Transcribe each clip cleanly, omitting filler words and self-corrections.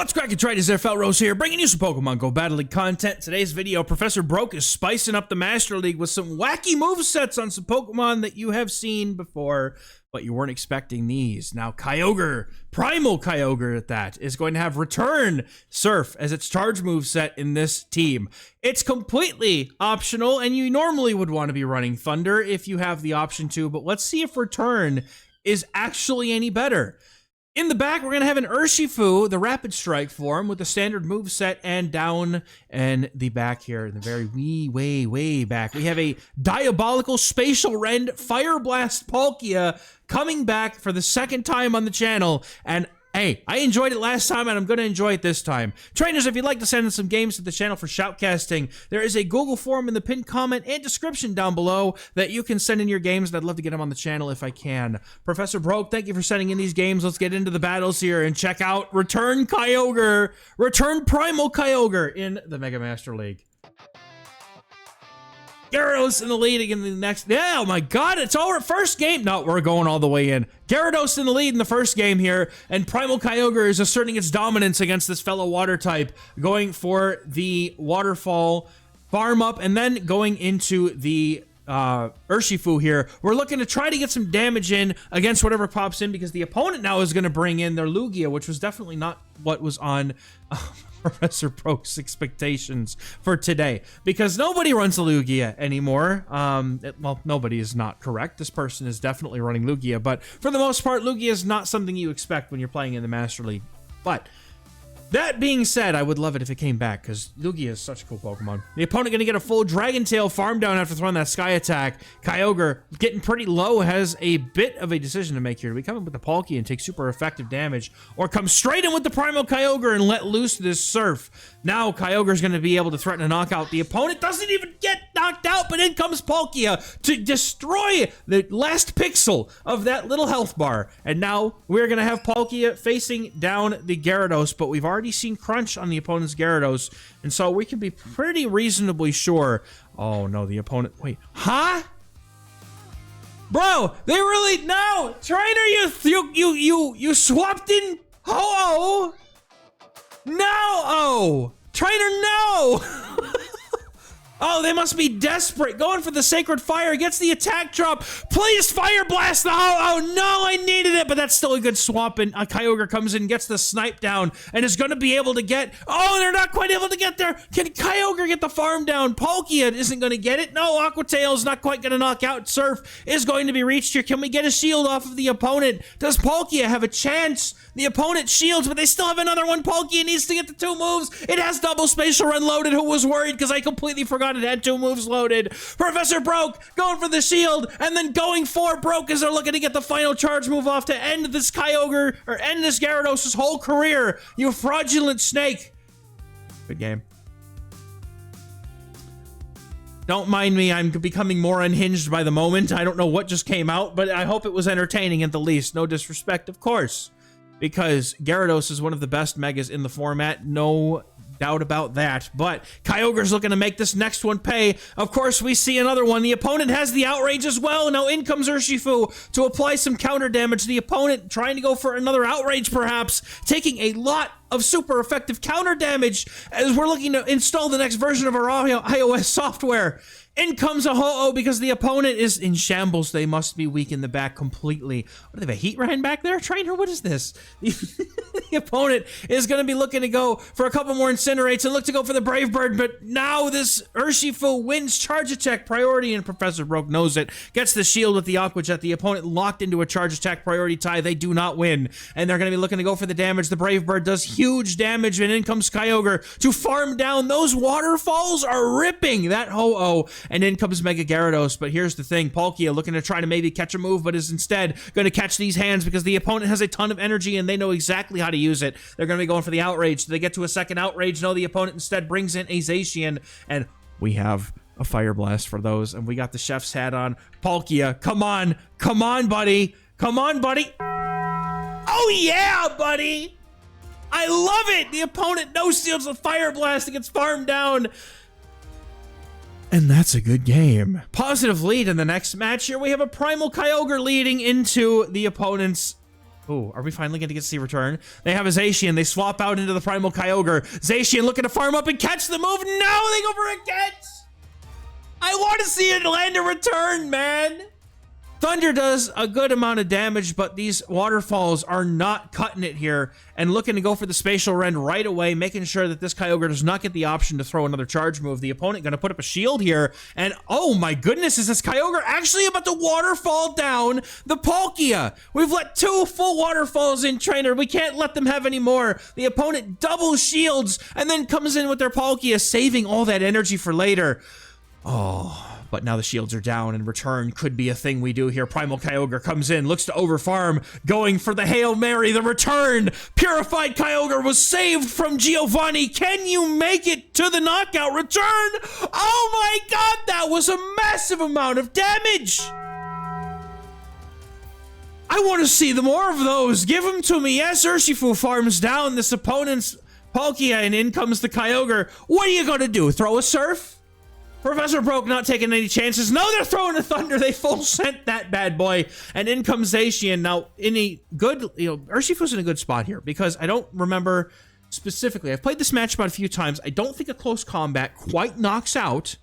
What's cracking, traders? XehrFelrose here, bringing you some Pokemon GO Battle League content. Today's video, Professor Broke is spicing up the Master League with some wacky movesets on some Pokemon that you have seen before, but you weren't expecting these. Now, Kyogre, Primal Kyogre at that, is going to have Return Surf as its charge moveset in this team. It's completely optional, and you normally would want to be running Thunder if you have the option to, but let's see if Return is actually any better. In the back, we're going to have an Urshifu, the Rapid Strike form, with the standard moveset, and down in the back here, in the very way back, we have a Diabolical Spatial Rend Fire Blast Palkia coming back for the second time on the channel, and hey, I enjoyed it last time, and I'm going to enjoy it this time. Trainers, if you'd like to send in some games to the channel for Shoutcasting, there is a Google form in the pinned comment and description down below that you can send in your games, and I'd love to get them on the channel if I can. Professor Broke, thank you for sending in these games. Let's get into the battles here and check out Return Kyogre, Return Primal Kyogre in the Mega Master League. Gyarados in the lead in the next. Yeah, oh my god, it's over. First game. No, we're going all the way in. Gyarados in the lead in the first game here, and Primal Kyogre is asserting its dominance against this fellow water type, going for the waterfall farm up, and then going into the Urshifu here. We're looking to try to get some damage in against whatever pops in, because the opponent now is going to bring in their Lugia, which was definitely not what was on Professor Broke's expectations for today, because nobody runs a Lugia anymore. Well, nobody is not correct. This person is definitely running Lugia, but for the most part, Lugia is not something you expect when you're playing in the Master League. But that being said, I would love it if it came back, because Lugia is such a cool Pokemon. The opponent going to get a full Dragon Tail farm down after throwing that Sky Attack. Kyogre, getting pretty low, has a bit of a decision to make here. Do we come in with the Palkia and take super effective damage, or come straight in with the Primal Kyogre and let loose this Surf? Now Kyogre is going to be able to threaten a knockout. The opponent doesn't even get knocked out, but in comes Palkia to destroy the last pixel of that little health bar. And now we're going to have Palkia facing down the Gyarados, but we've already seen Crunch on the opponent's Gyarados, and so we can be pretty reasonably sure. Oh no, the opponent, wait, huh? Bro, they really, no, Trainer, you swapped in Ho-Oh? No, oh, Trainer, no. Oh, they must be desperate. Going for the Sacred Fire. Gets the attack drop. Please Fire Blast the oh no, I needed it. But that's still a good swap. And Kyogre comes in, gets the snipe down, and is going to be able to get. Oh, they're not quite able to get there. Can Kyogre get the farm down? Palkia isn't going to get it. No, Aqua Tail's not quite going to knock out. Surf is going to be reached here. Can we get a shield off of the opponent? Does Palkia have a chance? The opponent shields, but they still have another one. Palkia needs to get the two moves. It has double spatial run loaded. Who was worried? Because I completely forgot it had two moves loaded. Professor Broke going for the shield, and then going for Broke as they're looking to get the final charge move off to end this Kyogre, or end this Gyarados' whole career. You fraudulent snake. Good game. Don't mind me, I'm becoming more unhinged by the moment. I don't know what just came out, but I hope it was entertaining at the least. No disrespect, of course, because Gyarados is one of the best megas in the format. No doubt about that, but Kyogre's looking to make this next one pay. Of course, we see another one. The opponent has the Outrage as well. Now in comes Urshifu to apply some counter damage. The opponent trying to go for another Outrage, perhaps, taking a lot of super effective counter damage as we're looking to install the next version of our iOS software. In comes a Ho-Oh because the opponent is in shambles. They must be weak in the back completely. What, do they have a Heat Rain back there? Trainer, what is this? The opponent is going to be looking to go for a couple more Incinerates and look to go for the Brave Bird, but now this Urshifu wins Charge Attack priority, and Professor Broke knows it. Gets the shield with the Aqua Jet. The opponent locked into a Charge Attack priority tie. They do not win, and they're going to be looking to go for the damage. The Brave Bird does huge damage, and in comes Kyogre to farm down. Those waterfalls are ripping that Ho-Oh. And in comes Mega Gyarados, but here's the thing. Palkia looking to try to maybe catch a move, but is instead going to catch these hands because the opponent has a ton of energy and they know exactly how to use it. They're going to be going for the Outrage. Do they get to a second Outrage? No, the opponent instead brings in a Zacian, and we have a Fire Blast for those, and we got the chef's hat on. Palkia, come on. Come on, buddy. Come on, buddy. Oh, yeah, buddy. I love it. The opponent no-steals a Fire Blast and gets farmed down. And that's a good game. Positive lead in the next match here. We have a Primal Kyogre leading into the opponent's Ooh, are we finally going to get to see Return? They have a Zacian. They swap out into the Primal Kyogre. Zacian looking to farm up and catch the move. No, they go for a catch. I want to see it land a Return, man. Thunder does a good amount of damage, but these waterfalls are not cutting it here and looking to go for the spatial rend right away, making sure that this Kyogre does not get the option to throw another charge move. The opponent going to put up a shield here, and oh my goodness, is this Kyogre actually about to waterfall down the Palkia? We've let 2 full waterfalls in, trainer. We can't let them have any more. The opponent double shields and then comes in with their Palkia, saving all that energy for later. Oh, but now the shields are down and Return could be a thing we do here. Primal Kyogre comes in, looks to overfarm, going for the Hail Mary, the Return. Purified Kyogre was saved from Giovanni. Can you make it to the knockout? Return! Oh my god, that was a massive amount of damage! I want to see more of those. Give them to me. Yes, Urshifu farms down this opponent's Palkia and in comes the Kyogre. What are you going to do? Throw a Surf? Professor Broke not taking any chances. No, they're throwing a Thunder. They full sent that bad boy. And in comes Zacian. Now, in a good, Urshifu's in a good spot here because I don't remember specifically. I've played this match about a few times. I don't think a close combat quite knocks out.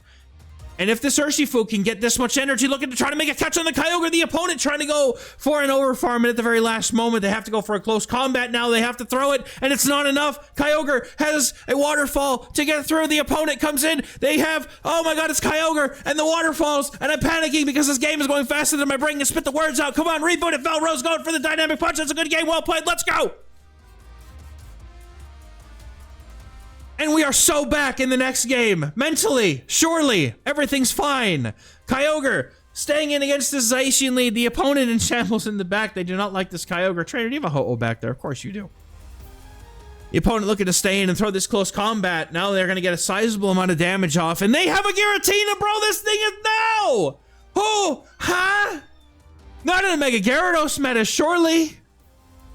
And if this Urshifu can get this much energy looking to try to make a catch on the Kyogre, the opponent trying to go for an overfarm, and at the very last moment, they have to go for a close combat now. They have to throw it, and it's not enough. Kyogre has a waterfall to get through. The opponent comes in. They have, oh my god, it's Kyogre, and the waterfalls, and I'm panicking because this game is going faster than my brain can spit the words out. Come on, reboot it. XehrFelrose going for the dynamic punch. That's a good game. Well played. Let's go. And we are so back in the next game. Mentally, surely, everything's fine. Kyogre staying in against this Zacian lead. The opponent in shambles in the back. They do not like this Kyogre. Trainer, do you have a Ho-Oh back there? Of course you do. The opponent looking to stay in and throw this close combat. Now they're going to get a sizable amount of damage off. And they have a Giratina, bro. This thing is now. Oh, huh? Not in a Mega Gyarados meta, surely.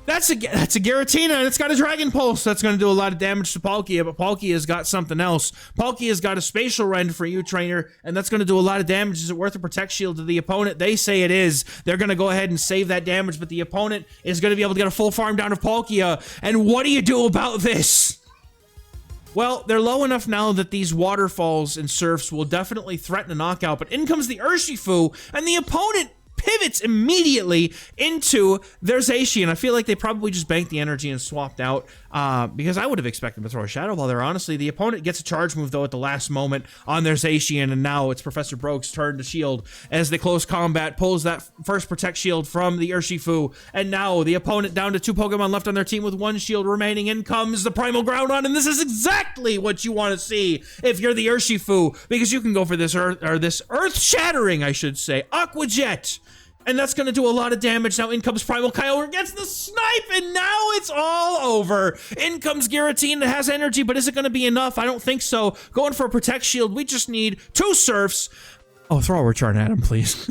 That's a Giratina, and it's got a Dragon Pulse. That's going to do a lot of damage to Palkia, but Palkia's got something else. Palkia's got a Spatial Rend for you, trainer, and that's going to do a lot of damage. Is it worth a Protect Shield to the opponent? They say it is. They're going to go ahead and save that damage, but the opponent is going to be able to get a full farm down of Palkia. And what do you do about this? Well, they're low enough now that these waterfalls and surfs will definitely threaten a knockout, but in comes the Urshifu, and the opponent pivots immediately into their Zacian. I feel like they probably just banked the energy and swapped out because I would have expected them to throw a Shadow Ball there, honestly. The opponent gets a charge move, though, at the last moment on their Zacian, and now it's Professor Broke's turn to shield as the close combat pulls that first Protect Shield from the Urshifu, and now the opponent down to 2 Pokemon left on their team with 1 shield remaining. In comes the Primal Groudon, and this is exactly what you want to see if you're the Urshifu, because you can go for this Earth-shattering, I should say, Aqua Jet. And that's going to do a lot of damage. Now in comes Primal Kyogre, gets the snipe, and now it's all over. In comes Giratina that has energy, but is it going to be enough? I don't think so. Going for a Protect Shield. We just need 2 Surfs. Oh, throw a Return at him, please.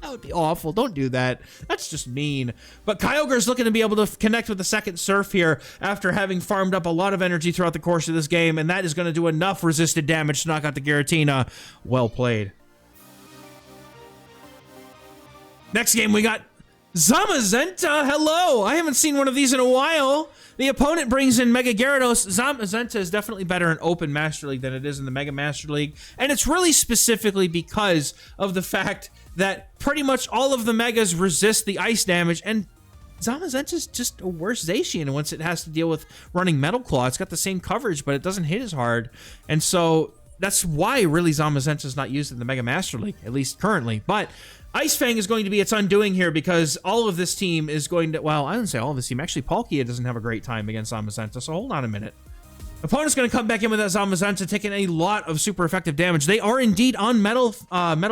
That would be awful. Don't do that. That's just mean. But Kyogre's looking to be able to connect with the second Surf here after having farmed up a lot of energy throughout the course of this game, and that is going to do enough resisted damage to knock out the Giratina. Well played. Next game, we got Zamazenta. Hello. I haven't seen one of these in a while. The opponent brings in Mega Gyarados. Zamazenta is definitely better in Open Master League than it is in the Mega Master League. And it's really specifically because of the fact that pretty much all of the Megas resist the ice damage. And Zamazenta's just a worse Zacian once it has to deal with running Metal Claw. It's got the same coverage, but it doesn't hit as hard. And so that's why really Zamazenta's not used in the Mega Master League, at least currently. But Ice Fang is going to be its undoing here because all of this team is going to, well, I didn't say all of this team. Actually, Palkia doesn't have a great time against Zamazenta, so hold on a minute. Opponent's going to come back in with that Zamazenta, taking a lot of super effective damage. They are indeed on Metal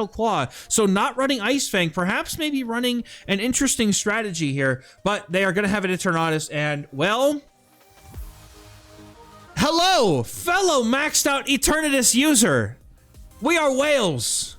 Claw, so not running Ice Fang, perhaps maybe running an interesting strategy here, but they are going to have an Eternatus, and, well, hello, fellow maxed out Eternatus user. We are whales.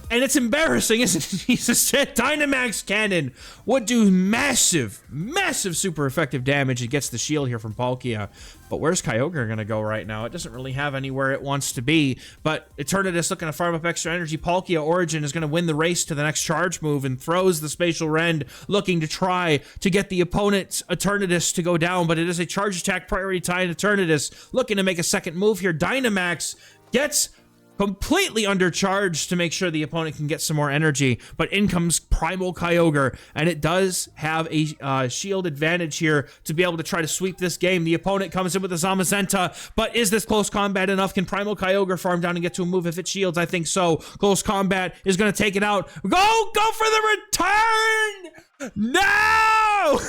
And it's embarrassing, isn't it? Jesus, Dynamax Cannon would do massive, massive super effective damage. It gets the shield here from Palkia. But where's Kyogre going to go right now? It doesn't really have anywhere it wants to be. But Eternatus looking to farm up extra energy. Palkia Origin is going to win the race to the next charge move and throws the Spatial Rend, looking to try to get the opponent's Eternatus to go down. But it is a charge attack priority tie. Eternatus looking to make a second move here. Dynamax gets completely undercharged to make sure the opponent can get some more energy, but in comes Primal Kyogre, and it does have a shield advantage here to be able to try to sweep this game. The opponent comes in with a Zamazenta, but is this close combat enough? Can Primal Kyogre farm down and get to a move if it shields? I think so. Close combat is going to take it out. Go for the return! No!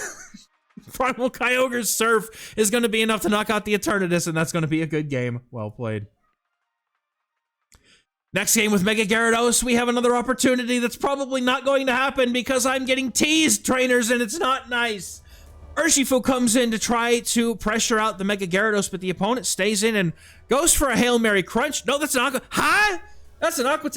Primal Kyogre's Surf is going to be enough to knock out the Eternatus, and that's going to be a good game. Well played. Next game with Mega Gyarados, we have another opportunity that's probably not going to happen because I'm getting teased, trainers, and it's not nice. Urshifu comes in to try to pressure out the Mega Gyarados, but the opponent stays in and goes for a Hail Mary Crunch. No, that's an Aqua. Huh? That's an Aqua.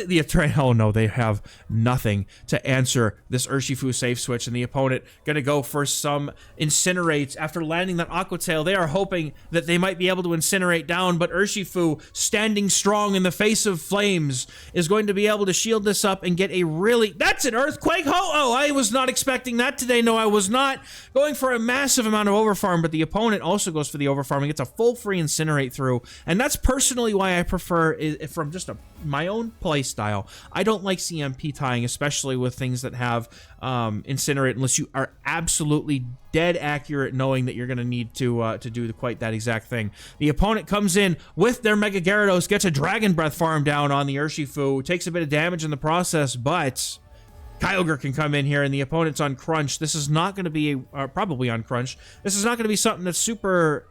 Oh no, they have nothing to answer this Urshifu safe switch, and the opponent gonna go for some Incinerates after landing that Aqua Tail. They are hoping that they might be able to incinerate down, but Urshifu, standing strong in the face of flames, is going to be able to shield this up and get a really. That's an Earthquake Ho-Oh! I was not expecting that today. No, I was not. Going for a massive amount of Overfarm, but the opponent also goes for the Overfarm and gets a full free Incinerate through, and that's personally why I prefer it from just my own play style. I don't like CMP tying, especially with things that have Incinerate, unless you are absolutely dead accurate knowing that you're going to need to do quite that exact thing. The opponent comes in with their Mega Gyarados, gets a Dragon Breath farm down on the Urshifu, takes a bit of damage in the process, but Kyogre can come in here, and the opponent's on Crunch. This is not going to be probably on Crunch. This is not going to be something that's super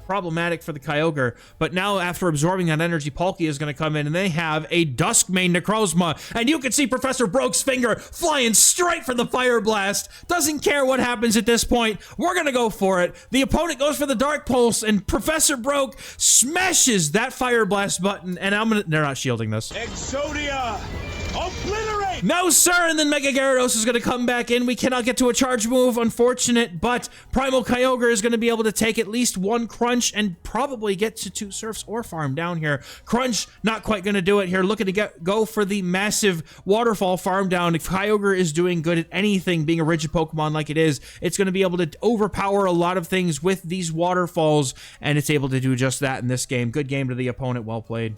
problematic for the Kyogre, but now after absorbing that energy, Palkia is going to come in, and they have a Duskmane Necrozma, and you can see Professor Broke's finger flying straight for the Fire Blast. Doesn't care what happens at this point. We're going to go for it. The opponent goes for the Dark Pulse, and Professor Broke smashes that Fire Blast button, and they're not shielding this. Exodia! Obliterate! No, sir, and then Mega Gyarados is going to come back in. We cannot get to a charge move, unfortunate, but Primal Kyogre is going to be able to take at least one Crunch and probably get to 2 Surfs or farm down here. Crunch, not quite going to do it here. Looking to go for the massive Waterfall farm down. If Kyogre is doing good at anything, being a rigid Pokemon like it is, it's going to be able to overpower a lot of things with these Waterfalls, and it's able to do just that in this game. Good game to the opponent. Well played.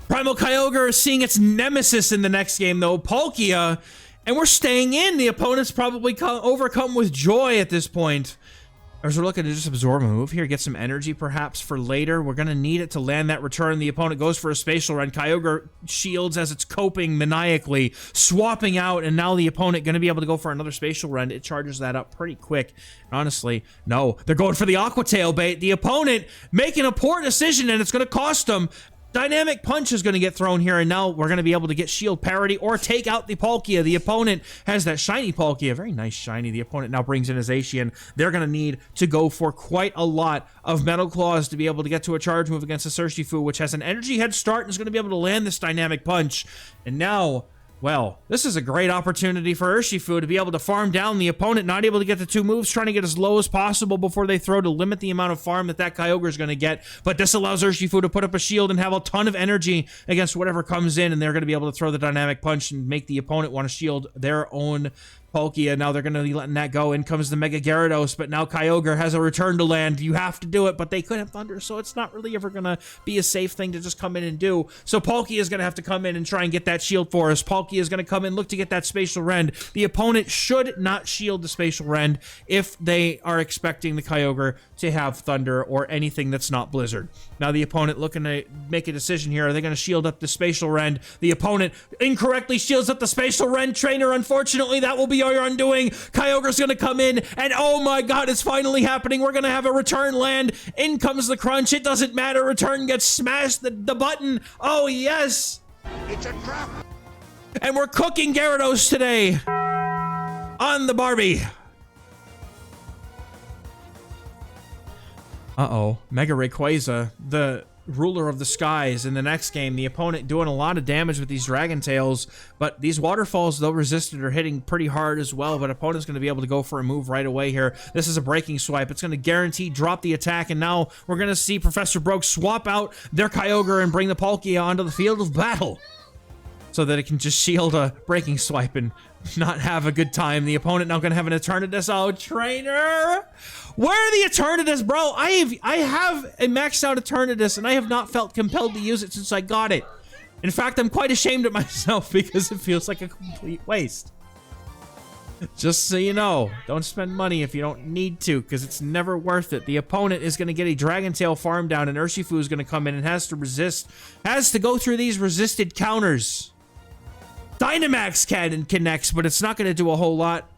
Primal Kyogre is seeing its nemesis in the next game, though, Palkia, and we're staying in. The opponent's probably overcome with joy at this point. As we're looking to just absorb a move here, get some energy perhaps for later. We're going to need it to land that return. The opponent goes for a Spatial Rend. Kyogre shields as it's coping maniacally, swapping out, and now the opponent going to be able to go for another Spatial Rend. It charges that up pretty quick. Honestly, no, they're going for the Aqua Tail bait. The opponent making a poor decision, and it's going to cost them. Dynamic Punch is going to get thrown here, and now we're going to be able to get shield parity or take out the Palkia. The opponent has that shiny Palkia, very nice shiny. The opponent now brings in his Zacian. They're going to need to go for quite a lot of Metal Claws to be able to get to a charge move against the Urshifu, which has an energy head start and is going to be able to land this Dynamic Punch. And now, well, this is a great opportunity for Urshifu to be able to farm down the opponent, not able to get the 2 moves, trying to get as low as possible before they throw to limit the amount of farm that Kyogre is going to get. But this allows Urshifu to put up a shield and have a ton of energy against whatever comes in, and they're going to be able to throw the Dynamic Punch and make the opponent want to shield their own Palkia. Now they're going to be letting that go. In comes the Mega Gyarados, but now Kyogre has a return to land. You have to do it, but they could have Thunder, so it's not really ever going to be a safe thing to just come in and do. So Palkia is going to have to come in and try and get that shield for us. Palkia is going to come in, look to get that Spatial Rend. The opponent should not shield the Spatial Rend if they are expecting the Kyogre to have Thunder or anything that's not Blizzard. Now the opponent looking to make a decision here. Are they going to shield up the Spatial Rend? The opponent incorrectly shields up the Spatial Rend. Trainer, unfortunately, that will be your undoing. Kyogre's going to come in, and oh my god, it's finally happening. We're going to have a return land. In comes the Crunch. It doesn't matter. Return gets smashed. The button. Oh, yes. It's a trap. And we're cooking Gyarados today on the Barbie. Uh-oh. Mega Rayquaza. The ruler of the skies. In the next game, the opponent doing a lot of damage with these Dragon Tails, but these waterfalls, though resisted, are hitting pretty hard as well, but opponent's going to be able to go for a move right away here. This is a breaking swipe. It's going to guarantee drop the attack, and now we're going to see Professor Broke swap out their Kyogre and bring the Palkia onto the field of battle so that it can just shield a breaking swipe and not have a good time. The opponent now going to have an Eternatus. Oh, trainer! Where are the Eternatus, bro? I have a maxed out Eternatus, and I have not felt compelled to use it since I got it. In fact, I'm quite ashamed of myself because it feels like a complete waste. Just so you know, don't spend money if you don't need to, because it's never worth it. The opponent is going to get a Dragon Tail farm down, and Urshifu is going to come in and has to resist, has to go through these resisted counters. Dynamax Cannon connects, but it's not going to do a whole lot,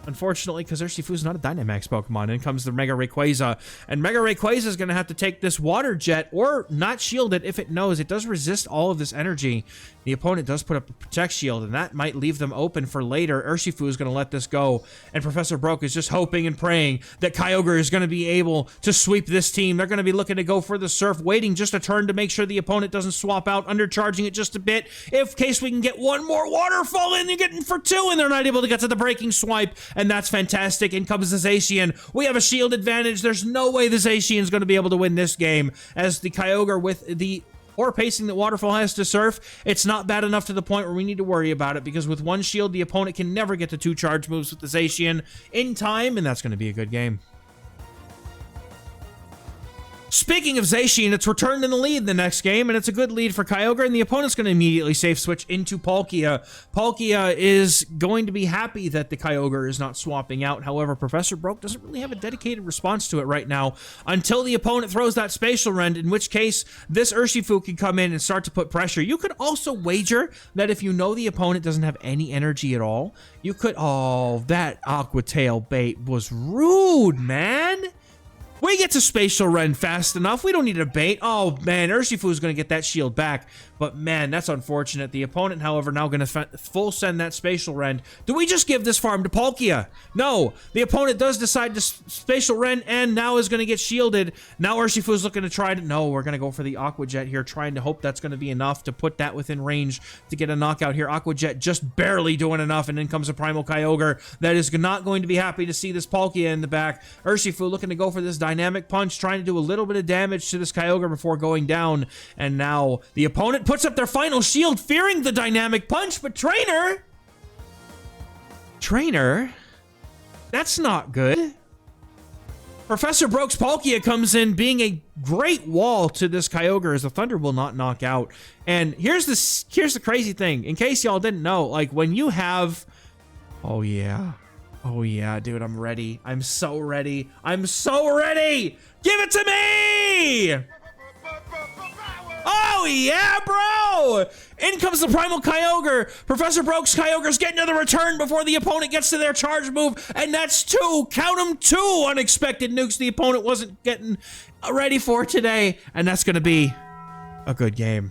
unfortunately, because Urshifu's not a Dynamax Pokemon. In comes the Mega Rayquaza, and Mega Rayquaza is going to have to take this Water Jet or not shield it if it knows. It does resist all of this energy. The opponent does put up a Protect Shield, and that might leave them open for later. Urshifu is going to let this go, and Professor Broke is just hoping and praying that Kyogre is going to be able to sweep this team. They're going to be looking to go for the Surf, waiting just a turn to make sure the opponent doesn't swap out, undercharging it just a bit, in case we can get one more Waterfall in. You're getting for two, and they're not able to get to the breaking swipe, and that's fantastic. In comes the Zacian. We have a shield advantage. There's no way the Zacian is going to be able to win this game, as the Kyogre with the pacing that Waterfall has to Surf, it's not bad enough to the point where we need to worry about it, because with one shield, the opponent can never get to two charge moves with the Zacian in time, and that's going to be a good game. Speaking of Zacian, it's returned in the lead the next game, and it's a good lead for Kyogre, and the opponent's going to immediately safe switch into Palkia. Palkia is going to be happy that the Kyogre is not swapping out. However, Professor Broke doesn't really have a dedicated response to it right now until the opponent throws that Spatial Rend, in which case this Urshifu can come in and start to put pressure. You could also wager that if you know the opponent doesn't have any energy at all, you could... Oh, that Aqua Tail bait was rude, man! We get to Spatial Rend fast enough. We don't need a bait. Oh, man, Urshifu is going to get that shield back. But, man, that's unfortunate. The opponent, however, now going to full send that Spatial Rend. Do we just give this farm to Palkia? No. The opponent does decide to Spatial Rend and now is going to get shielded. Now Urshifu is looking to try to... No, we're going to go for the Aqua Jet here, trying to hope that's going to be enough to put that within range to get a knockout here. Aqua Jet just barely doing enough, and in comes a Primal Kyogre that is not going to be happy to see this Palkia in the back. Urshifu looking to go for this Dynamic Punch, trying to do a little bit of damage to this Kyogre before going down, and now the opponent puts up their final shield, fearing the Dynamic Punch, but Trainer, that's not good. Professor Broke's Palkia comes in, being a great wall to this Kyogre, as the Thunder will not knock out. And here's the crazy thing, in case y'all didn't know, like when you have... Oh yeah, dude, I'm ready. I'm so ready. I'm so ready! Give it to me! Oh yeah, bro! In comes the Primal Kyogre. Professor Broke's Kyogre's getting to the return before the opponent gets to their charge move, and that's two. Count them, two unexpected nukes the opponent wasn't getting ready for today, and that's going to be a good game.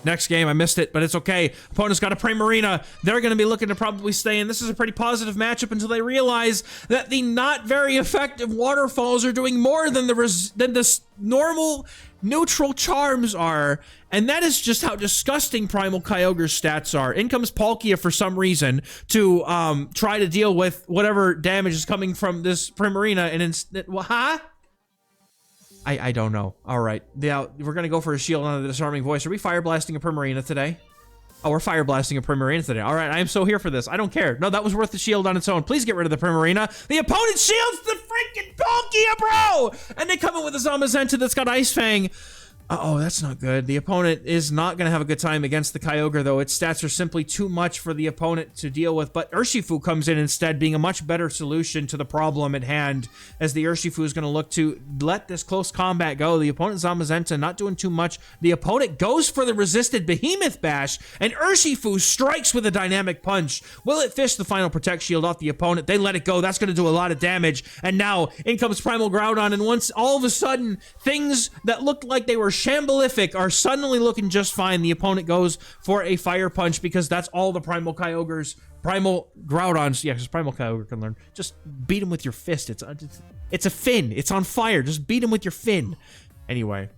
Next game, I missed it, but it's okay. Opponent's got a Primarina. They're going to be looking to probably stay in. This is a pretty positive matchup until they realize that the not very effective waterfalls are doing more than the normal neutral charms are. And that is just how disgusting Primal Kyogre's stats are. In comes Palkia for some reason to try to deal with whatever damage is coming from this Primarina. And instead, huh? I don't know. All right. Now, we're going to go for a shield on the Disarming Voice. Are we Fire Blasting a Primarina today? Oh, we're Fire Blasting a Primarina today. All right. I am so here for this. I don't care. No, that was worth the shield on its own. Please get rid of the Primarina. The opponent shields the freaking Palkia, bro! And they come in with a Zamazenta that's got Ice Fang. Uh-oh, that's not good. The opponent is not going to have a good time against the Kyogre, though. Its stats are simply too much for the opponent to deal with, but Urshifu comes in instead, being a much better solution to the problem at hand, as the Urshifu is going to look to let this close combat go. The opponent, Zamazenta, not doing too much. The opponent goes for the resisted Behemoth Bash, and Urshifu strikes with a Dynamic Punch. Will it fish the final Protect Shield off the opponent? They let it go. That's going to do a lot of damage, and now in comes Primal Groudon, and once all of a sudden, things that looked like they were shambolific are suddenly looking just fine. The opponent goes for a Fire Punch, because that's all the Primal Kyogre's, Primal Groudons, yeah, because Primal Kyogre can learn. Just beat him with your fist. It's a fin. It's on fire. Just beat him with your fin. Anyway,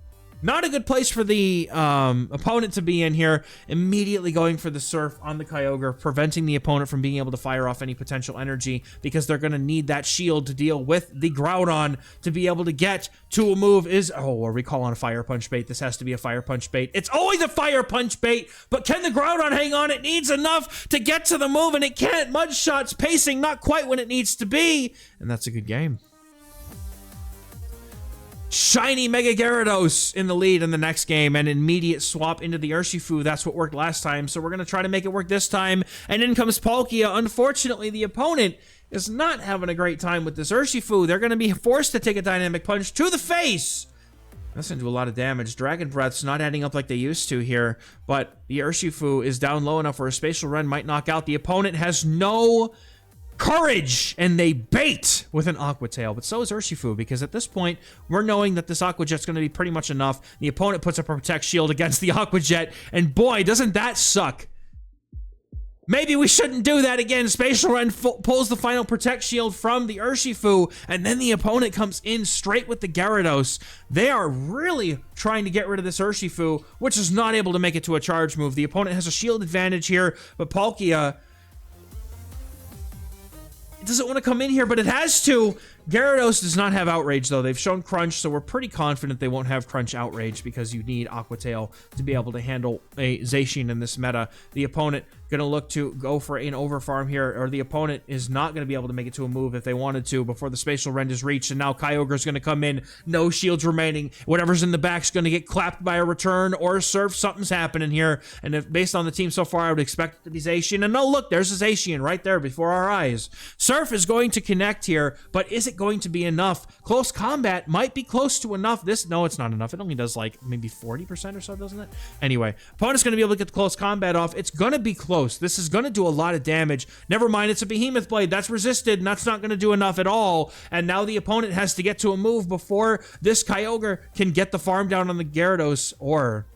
not a good place for the opponent to be in here. Immediately going for the Surf on the Kyogre, preventing the opponent from being able to fire off any potential energy because they're going to need that shield to deal with the Groudon to be able to get to a move. Oh, are we calling a Fire Punch bait? This has to be a Fire Punch bait. It's always a Fire Punch bait, but can the Groudon hang on? It needs enough to get to the move, and it can't. Mud Shot's pacing not quite when it needs to be, and that's a good game. Shiny Mega Gyarados in the lead in the next game, and immediate swap into the Urshifu. That's what worked last time, so we're going to try to make it work this time. And in comes Palkia. Unfortunately, the opponent is not having a great time with this Urshifu. They're going to be forced to take a Dynamic Punch to the face. That's going to do a lot of damage. Dragon Breath's not adding up like they used to here, but the Urshifu is down low enough where a Spatial Rend might knock out. The opponent has no courage, and they bait with an Aqua Tail, but so is Urshifu, because at this point, we're knowing that this Aqua Jet's going to be pretty much enough. The opponent puts up a Protect Shield against the Aqua Jet, and boy, doesn't that suck. Maybe we shouldn't do that again. Spatial Rend pulls the final Protect Shield from the Urshifu, and then the opponent comes in straight with the Gyarados. They are really trying to get rid of this Urshifu, which is not able to make it to a charge move. The opponent has a shield advantage here, but Palkia, it doesn't want to come in here, but it has to. Gyarados does not have Outrage, though. They've shown Crunch, so we're pretty confident they won't have Crunch Outrage because you need Aqua Tail to be able to handle a Zacian in this meta. The opponent going to look to go for an overfarm here, or the opponent is not going to be able to make it to a move if they wanted to before the Spatial Rend is reached, and now Kyogre's going to come in. No shields remaining. Whatever's in the back's going to get clapped by a Return or a Surf. Something's happening here, and if, based on the team so far, I would expect it to be Zacian. And no, look, there's a Zacian right there before our eyes. Surf is going to connect here, but is it going to be enough? Close Combat might be close to enough. No, it's not enough. It only does like maybe 40% or so, doesn't it? Anyway, opponent's going to be able to get the Close Combat off. It's going to be close. This is going to do a lot of damage. Never mind, it's a Behemoth Blade. That's resisted, and that's not going to do enough at all. And now the opponent has to get to a move before this Kyogre can get the farm down on the Gyarados, or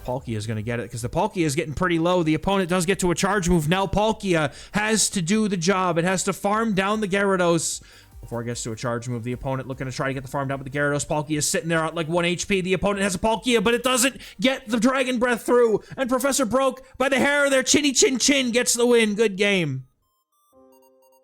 Palkia is going to get it, because the Palkia is getting pretty low. The opponent does get to a charge move. Now Palkia has to do the job. It has to farm down the Gyarados before it gets to a charge move. The opponent looking to try to get the farm down with the Gyarados. Palkia is sitting there at like 1 HP. The opponent has a Palkia, but it doesn't get the Dragon Breath through. And Professor Broke, by the hair of their chinny chin chin, gets the win. Good game.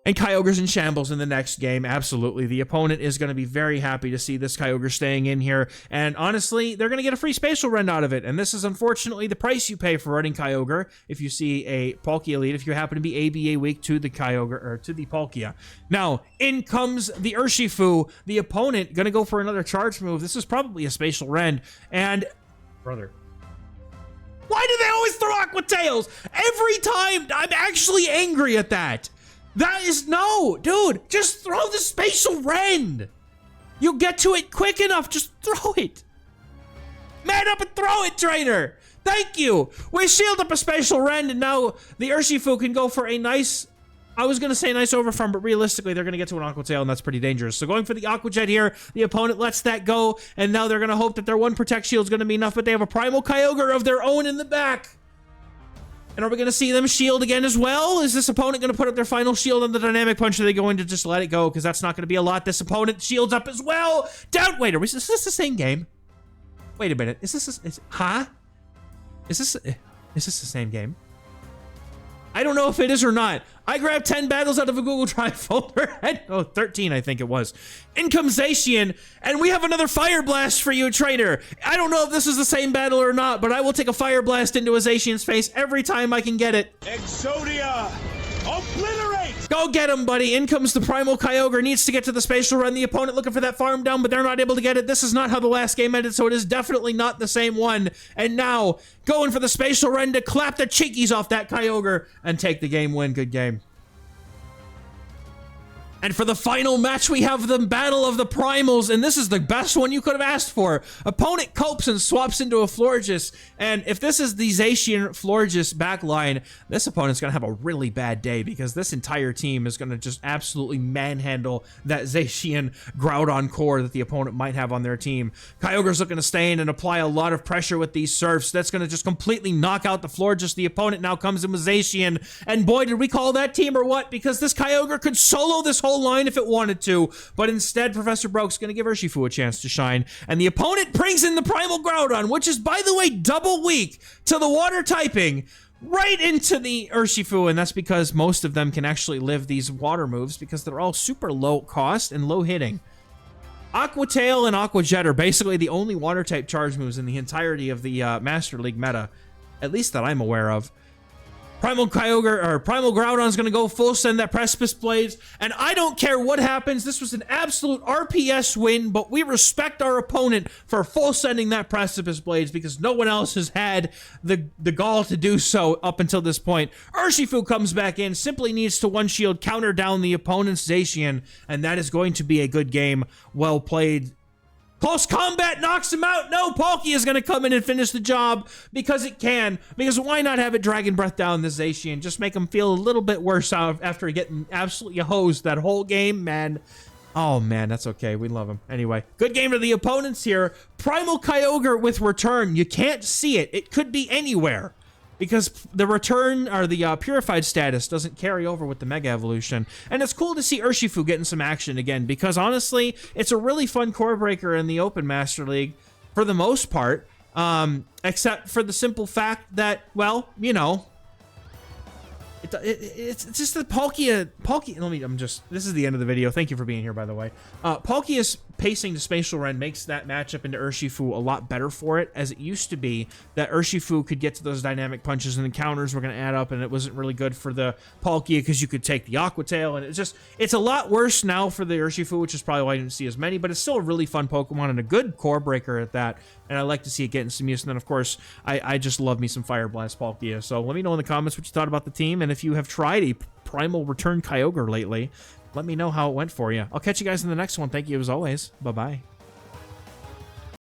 And Kyogre's in shambles in the next game. Absolutely. The opponent is going to be very happy to see this Kyogre staying in here. And honestly, they're going to get a free Spatial Rend out of it. And this is unfortunately the price you pay for running Kyogre if you see a Palkia lead, if you happen to be ABA weak to the Kyogre, or to the Palkia. Now, in comes the Urshifu. The opponent going to go for another charge move. This is probably a Spatial Rend. And brother, why do they always throw Aqua Tails? Every time. I'm actually angry at that. That is, no, dude, just throw the Spatial Rend. You'll get to it quick enough. Just throw it. Man up and throw it, trainer. Thank you. We shield up a Spatial Rend, and now the Urshifu can go for a nice, I was going to say nice overfarm, but realistically, they're going to get to an Aqua Tail, and that's pretty dangerous. So going for the Aqua Jet here, the opponent lets that go, and now they're going to hope that their one Protect Shield is going to be enough, but they have a Primal Kyogre of their own in the back. And are we going to see them shield again as well? Is this opponent going to put up their final shield on the Dynamic Punch, or are they going to just let it go? Because that's not going to be a lot. This opponent shields up as well. Down. Wait, is this the same game? Wait a minute. Is this the same game? I don't know if it is or not. I grabbed 10 battles out of a Google Drive folder. And, 13, I think it was. In comes Zacian, and we have another Fire Blast for you, trainer. I don't know if this is the same battle or not, but I will take a Fire Blast into a Zacian's face every time I can get it. Exodia! Obliterate! Go get him, buddy. In comes the Primal Kyogre. Needs to get to the Spatial Rend. The opponent looking for that farm down, but they're not able to get it. This is not how the last game ended, so it is definitely not the same one. And now, going for the Spatial Rend to clap the cheekies off that Kyogre and take the game win. Good game. And for the final match, we have the Battle of the Primals, and this is the best one you could have asked for. Opponent copes and swaps into a Florges, and if this is the Zacian Florges backline, this opponent's going to have a really bad day, because this entire team is going to just absolutely manhandle that Zacian Groudon core that the opponent might have on their team. Kyogre's looking to stay in and apply a lot of pressure with these Surfs. That's going to just completely knock out the Florges. The opponent now comes in with Zacian, and boy, did we call that team or what, because this Kyogre could solo this whole whole line if it wanted to, but instead Professor Broke's going to give Urshifu a chance to shine, and the opponent brings in the Primal Groudon, which is, by the way, double weak to the water typing, right into the Urshifu, and that's because most of them can actually live these water moves because they're all super low cost and low hitting. Aqua Tail and Aqua Jet are basically the only water type charge moves in the entirety of the Master League meta, at least that I'm aware of. Primal Kyogre, or Primal Groudon's gonna go full send that Precipice Blades, and I don't care what happens. This was an absolute RPS win, but we respect our opponent for full sending that Precipice Blades because no one else has had the gall to do so up until this point. Urshifu comes back in, simply needs to one shield counter down the opponent's Zacian, and that is going to be a good game. Well played. Close combat knocks him out. No, Palkia is going to come in and finish the job because it can. Because why not have it Dragon Breath down the Zacian? Just make him feel a little bit worse out after getting absolutely hosed that whole game, man. Oh, man, that's okay. We love him. Anyway, good game to the opponents here. Primal Kyogre with Return. You can't see it. It could be anywhere. Because the Return, or the Purified status, doesn't carry over with the Mega Evolution. And it's cool to see Urshifu getting some action again, because honestly, it's a really fun core breaker in the Open Master League, for the most part, except for the simple fact that, well, you know, it's just that Palkia, this is the end of the video. Thank you for being here, by the way. Palkia's pacing to Spatial Rend makes that matchup into Urshifu a lot better for it, as it used to be that Urshifu could get to those dynamic punches and the counters were going to add up, and it wasn't really good for the Palkia because you could take the Aqua Tail, and it's a lot worse now for the Urshifu, which is probably why I didn't see as many, but it's still a really fun Pokemon and a good core breaker at that, and I like to see it getting some use. And then, of course, I just love me some Fire Blast Palkia. So let me know in the comments what you thought about the team, and if you have tried a Primal Return Kyogre lately, let me know how it went for you. I'll catch you guys in the next one. Thank you as always. Bye-bye.